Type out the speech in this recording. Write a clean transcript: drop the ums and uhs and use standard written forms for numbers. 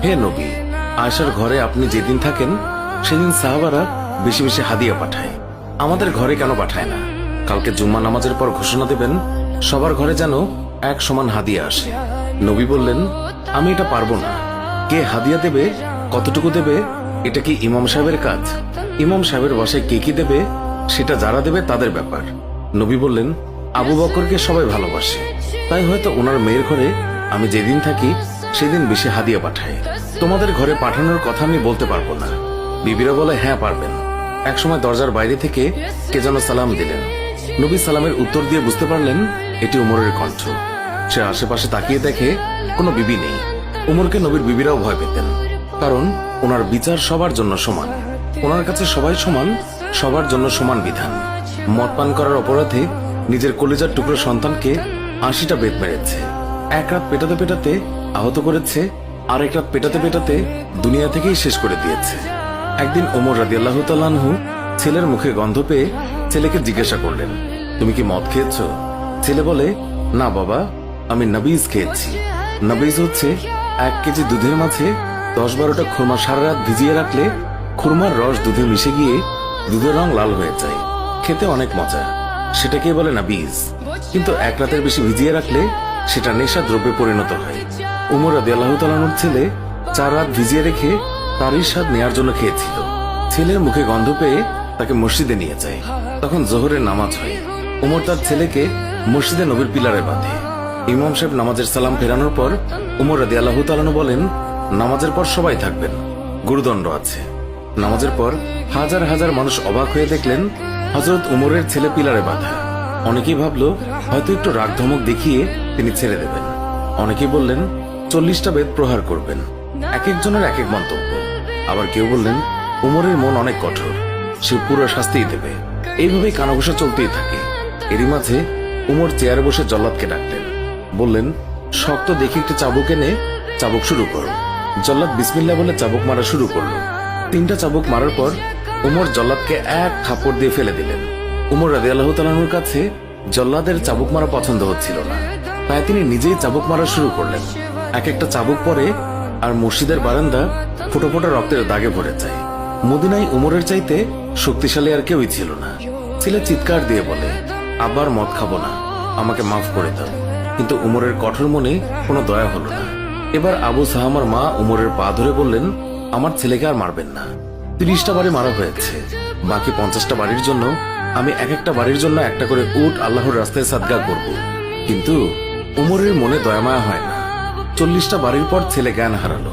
হে নবী, আয়েশার ঘরে আপনি যেদিন থাকেন সেদিন সাহাবারা বেশি বেশি হাদিয়া পাঠায়, আমাদের ঘরে কেন পাঠায় না? কালকে জুম্মা নামাজের পর ঘোষণা দেবেন সবার ঘরে যেন এক সমান হাদিয়া আসে। নবী বললেন, আমি এটা পারবো না। কে হাদিয়া দেবে, কতটুকু দেবে, এটা কি ইমাম সাহেবের কাজ? ইমাম সাহেবের বাসায় কে কি দেবে সেটা যারা দেবে তাদের ব্যাপার। নবী বললেন, আবু বকরকে সবাই ভালোবাসে, তাই হয়তো ওনার মেয়ের ঘরে আমি যেদিন থাকি সেদিন বেশি হাদিয়া পাঠায়। তোমাদের ঘরে পাঠানোর কথা আমি বলতে পারবো না। বিবিরা বলে, হ্যাঁ পারবেন। একসময় দরজার বাইরে থেকে কে যেন সালাম দিলেন। নবী সালামের উত্তর দিয়ে বুঝতে পারলেন এটি উমরের কণ্ঠ। সে আশেপাশে তাকিয়ে দেখে কোনো বিবি নেই। উমরকে নবীর বিবিরাও ভয় পেতেন, কারণ ওনার বিচার সবার জন্য সমান। ওনার কাছে সবাই সমান, সবার জন্য সমান বিধান। মদ পান করার অপরাধে নিজের কলিজার টুকরো সন্তানকে ৮০টা বেত মেরেছে। এক রাত পেটাতে পেটাতে আহত করেছে, আর এক রাত পেটাতে পেটাতে দুনিয়া থেকেই শেষ করে দিয়েছে। একদিন ওমর রাদিয়াল্লাহু তাআলা আনহু ছেলের মুখে গন্ধ পেয়ে ছেলেকে জিজ্ঞাসা করলেন, তুমি কি মদ খেয়েছো? ছেলে বলে, না বাবা, আমি নবীজ খেয়েছি। নবীজ হচ্ছে ১ কেজি দুধের মাঝে ১০-১২টা খুরমা সারা রাত ভিজিয়ে রাখলে খুরমার রস দুধে মিশে গিয়ে দুধের রং লাল হয়ে যায়, খেতে অনেক মজা, সেটাকে বলে নবীজ। কিন্তু এক রাতের বেশি ভিজিয়ে রাখলে সেটা নেশা দ্রব্যে পরিণত হয়। উমর রাদিয়াল্লাহু তাআলা আনহুর ছেলে ৪ রাত ভিজিয়ে রেখে তারই স্বাদ নেয়ার জন্য খেয়েছিল। ছেলের মুখে গন্ধ পেয়ে তাকে মসজিদে নিয়ে যায়। তখন জোহরের নামাজ হয়। উমর তার ছেলেকে মসজিদে নবীর পিলারে বাঁধে। ইমাম সাহেব নামাজের সালাম ফেরানোর পর উমর রাদিয়াল্লাহু তাআলা আনহু বলেন, নামাজের পর সবাই থাকবেন, গুরুদণ্ড আছে। নামাজের পর হাজার হাজার মানুষ অবাক হয়ে দেখলেন হযরত উমরের ছেলে পিলারে বাঁধা। অনেকেই ভাবলো হয়তো একটু রাগ ধমক দেখিয়ে তিনি ছেড়ে দেবেন। অনেকেই বললেন ৪০টা বেত প্রহার করবেন। এক একজনের এক এক মন্তব্য। আবার কেউ বললেন উমরের মন অনেক কঠোর, সে পুরো শাস্তিই দেবে। এইভাবেই কানাঘুষা চলতেই থাকে। এরই মাঝে উমর চেয়ারে বসে জল্লাদকে ডাকলেন, বললেন, শক্ত দেখে একটি চাবুক এনে চাবুক শুরু করো। জল্লাদ বিসমিল্লাহ বলে চাবুক মারা শুরু করলো। ৩টা চাবুক মারার পর উমর জল্লাদকে এক থাপ্পড় দিয়ে ফেলে দিলেন। উমর রাদিয়াল্লাহু তাআলা আনহুর কাছে জল্লাদের চাবুক মারা পছন্দ হচ্ছিল না, তাই তিনি নিজেই চাবুক মারা শুরু করলেন। এক একটা চাবুক পরে আর মসজিদের বারান্দা ফোঁটা ফোঁটা রক্তের দাগে ভরে যায়। মদিনায় উমরের চাইতে শক্তিশালী আর কেউই ছিল না। ছেলে চিৎকার দিয়ে বলে, আবার মদ খাবো না, আমাকে মাফ করে দাও। কিন্তু উমরের কঠোর মনে কোনো দয়া হলো না। এবার আবু সাহামার মা উমরের পা ধরে বললেন, আমার ছেলেকে আর মারবেন না। ৩০টা বাড়ি মারা হয়েছে, বাকি ৫০টা বাড়ির জন্য আমি এক একটা বাড়ির জন্য একটা করে উট আল্লাহর রাস্তায় সাদগা করব। কিন্তু উমরের মনে দয়া মায়া হয় না। ৪০টা বাড়ির পর ছেলে জ্ঞান হারালো।